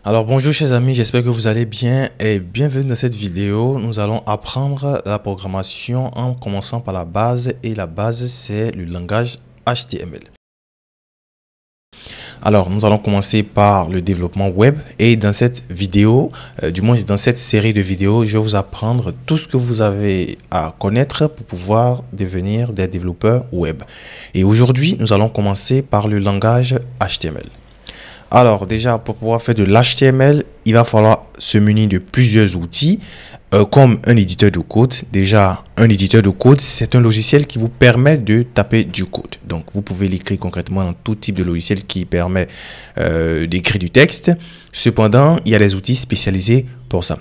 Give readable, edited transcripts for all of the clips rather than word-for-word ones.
Alors bonjour chers amis, j'espère que vous allez bien et bienvenue dans cette vidéo. Nous allons apprendre la programmation en commençant par la base et la base c'est le langage HTML. Alors nous allons commencer par le développement web et dans cette vidéo, du moins dans cette série de vidéos, je vais vous apprendre tout ce que vous avez à connaître pour pouvoir devenir des développeurs web. Et aujourd'hui, nous allons commencer par le langage HTML. Alors déjà, pour pouvoir faire de l'HTML, il va falloir se munir de plusieurs outils comme un éditeur de code. Déjà, un éditeur de code, c'est un logiciel qui vous permet de taper du code. Donc, vous pouvez l'écrire concrètement dans tout type de logiciel qui permet d'écrire du texte. Cependant, il y a des outils spécialisés pour ça.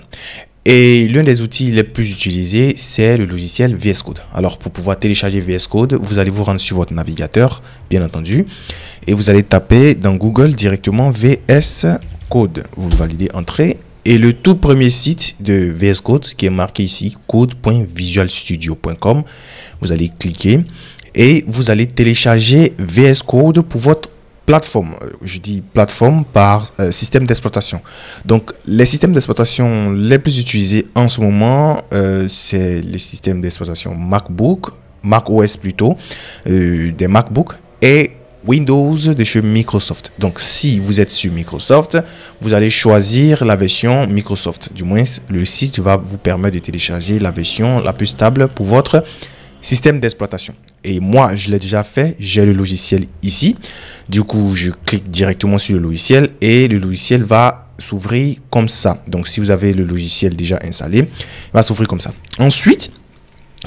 Et l'un des outils les plus utilisés, c'est le logiciel VS Code. Alors, pour pouvoir télécharger VS Code, vous allez vous rendre sur votre navigateur, bien entendu, et vous allez taper dans Google directement VS Code. Vous validez Entrée. Et le tout premier site de VS Code, qui est marqué ici, code.visualstudio.com, vous allez cliquer et vous allez télécharger VS Code pour votre plateforme. Je dis plateforme par système d'exploitation. Donc, les systèmes d'exploitation les plus utilisés en ce moment, c'est les systèmes d'exploitation MacBook, macOS plutôt, des MacBooks et Windows de chez Microsoft. Donc, si vous êtes sur Microsoft, vous allez choisir la version Microsoft. Du moins, le site va vous permettre de télécharger la version la plus stable pour votre système d'exploitation. Et moi, je l'ai déjà fait. J'ai le logiciel ici. Du coup, je clique directement sur le logiciel et le logiciel va s'ouvrir comme ça. Donc, si vous avez le logiciel déjà installé, il va s'ouvrir comme ça. Ensuite,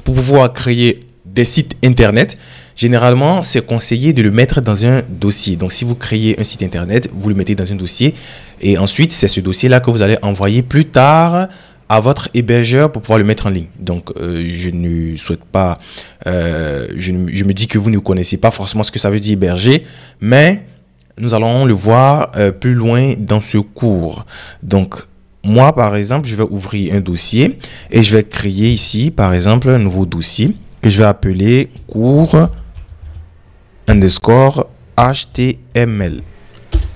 pour pouvoir créer des sites internet, généralement, c'est conseillé de le mettre dans un dossier. Donc, si vous créez un site internet, vous le mettez dans un dossier. Et ensuite, c'est ce dossier-là que vous allez envoyer plus tard à votre hébergeur pour pouvoir le mettre en ligne. Donc, je ne souhaite pas... je me dis que vous ne connaissez pas forcément ce que ça veut dire héberger. Mais nous allons le voir plus loin dans ce cours. Donc, moi, par exemple, je vais ouvrir un dossier et je vais créer ici, par exemple, un nouveau dossier que je vais appeler cours underscore HTML.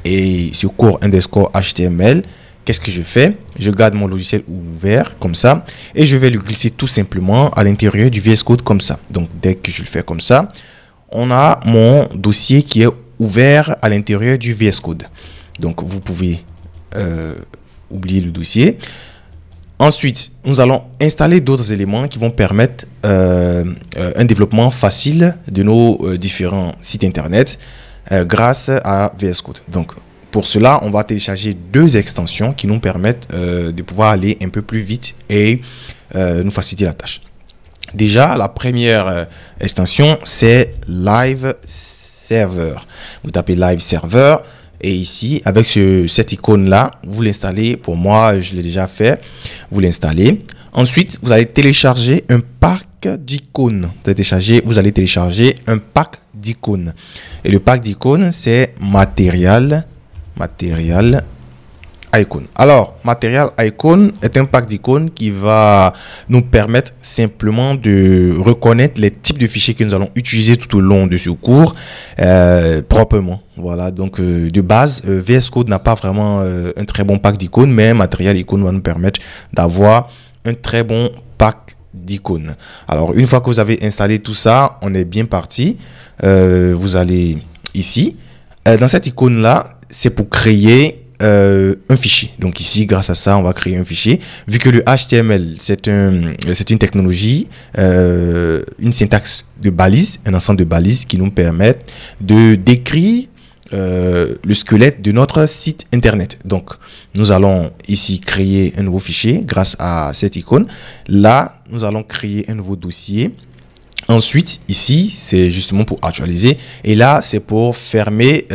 Et sur cours underscore HTML, qu'est-ce que je fais? Je garde mon logiciel ouvert comme ça et je vais le glisser tout simplement à l'intérieur du VS Code comme ça. Donc, dès que je le fais comme ça, on a mon dossier qui est ouvert à l'intérieur du VS Code. Donc, vous pouvez oublier le dossier. Ensuite, nous allons installer d'autres éléments qui vont permettre un développement facile de nos différents sites internet grâce à VS Code. Donc, pour cela, on va télécharger deux extensions qui nous permettent de pouvoir aller un peu plus vite et nous faciliter la tâche. Déjà, la première extension, c'est Live Server. Vous tapez Live Server. Et ici, avec cette icône-là, vous l'installez. Pour moi, je l'ai déjà fait. Vous l'installez. Ensuite, vous allez télécharger un pack d'icônes. Vous allez télécharger un pack d'icônes. Et le pack d'icônes, c'est Material Icon. Alors, Material Icon est un pack d'icônes qui va nous permettre simplement de reconnaître les types de fichiers que nous allons utiliser tout au long de ce cours proprement. Voilà, donc de base, VS Code n'a pas vraiment un très bon pack d'icônes, mais Material Icon va nous permettre d'avoir un très bon pack d'icônes. Alors, une fois que vous avez installé tout ça, on est bien parti. Vous allez ici. Dans cette icône-là, c'est pour créer un fichier. Donc ici, grâce à ça, on va créer un fichier. Vu que le HTML, c'est une technologie, une syntaxe de balises, un ensemble de balises qui nous permettent de décrire le squelette de notre site internet. Donc, nous allons ici créer un nouveau fichier grâce à cette icône. Là, nous allons créer un nouveau dossier. Ensuite, ici, c'est justement pour actualiser. Et là, c'est pour fermer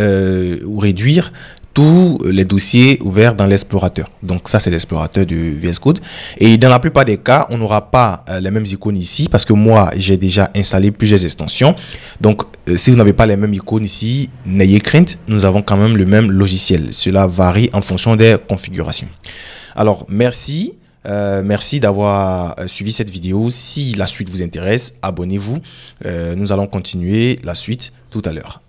ou réduire tous les dossiers ouverts dans l'explorateur. Donc ça, c'est l'explorateur de VS Code. Et dans la plupart des cas, on n'aura pas les mêmes icônes ici parce que moi, j'ai déjà installé plusieurs extensions. Donc, si vous n'avez pas les mêmes icônes ici, n'ayez crainte, nous avons quand même le même logiciel. Cela varie en fonction des configurations. Alors, merci. Merci d'avoir suivi cette vidéo. Si la suite vous intéresse, abonnez-vous. Nous allons continuer la suite tout à l'heure.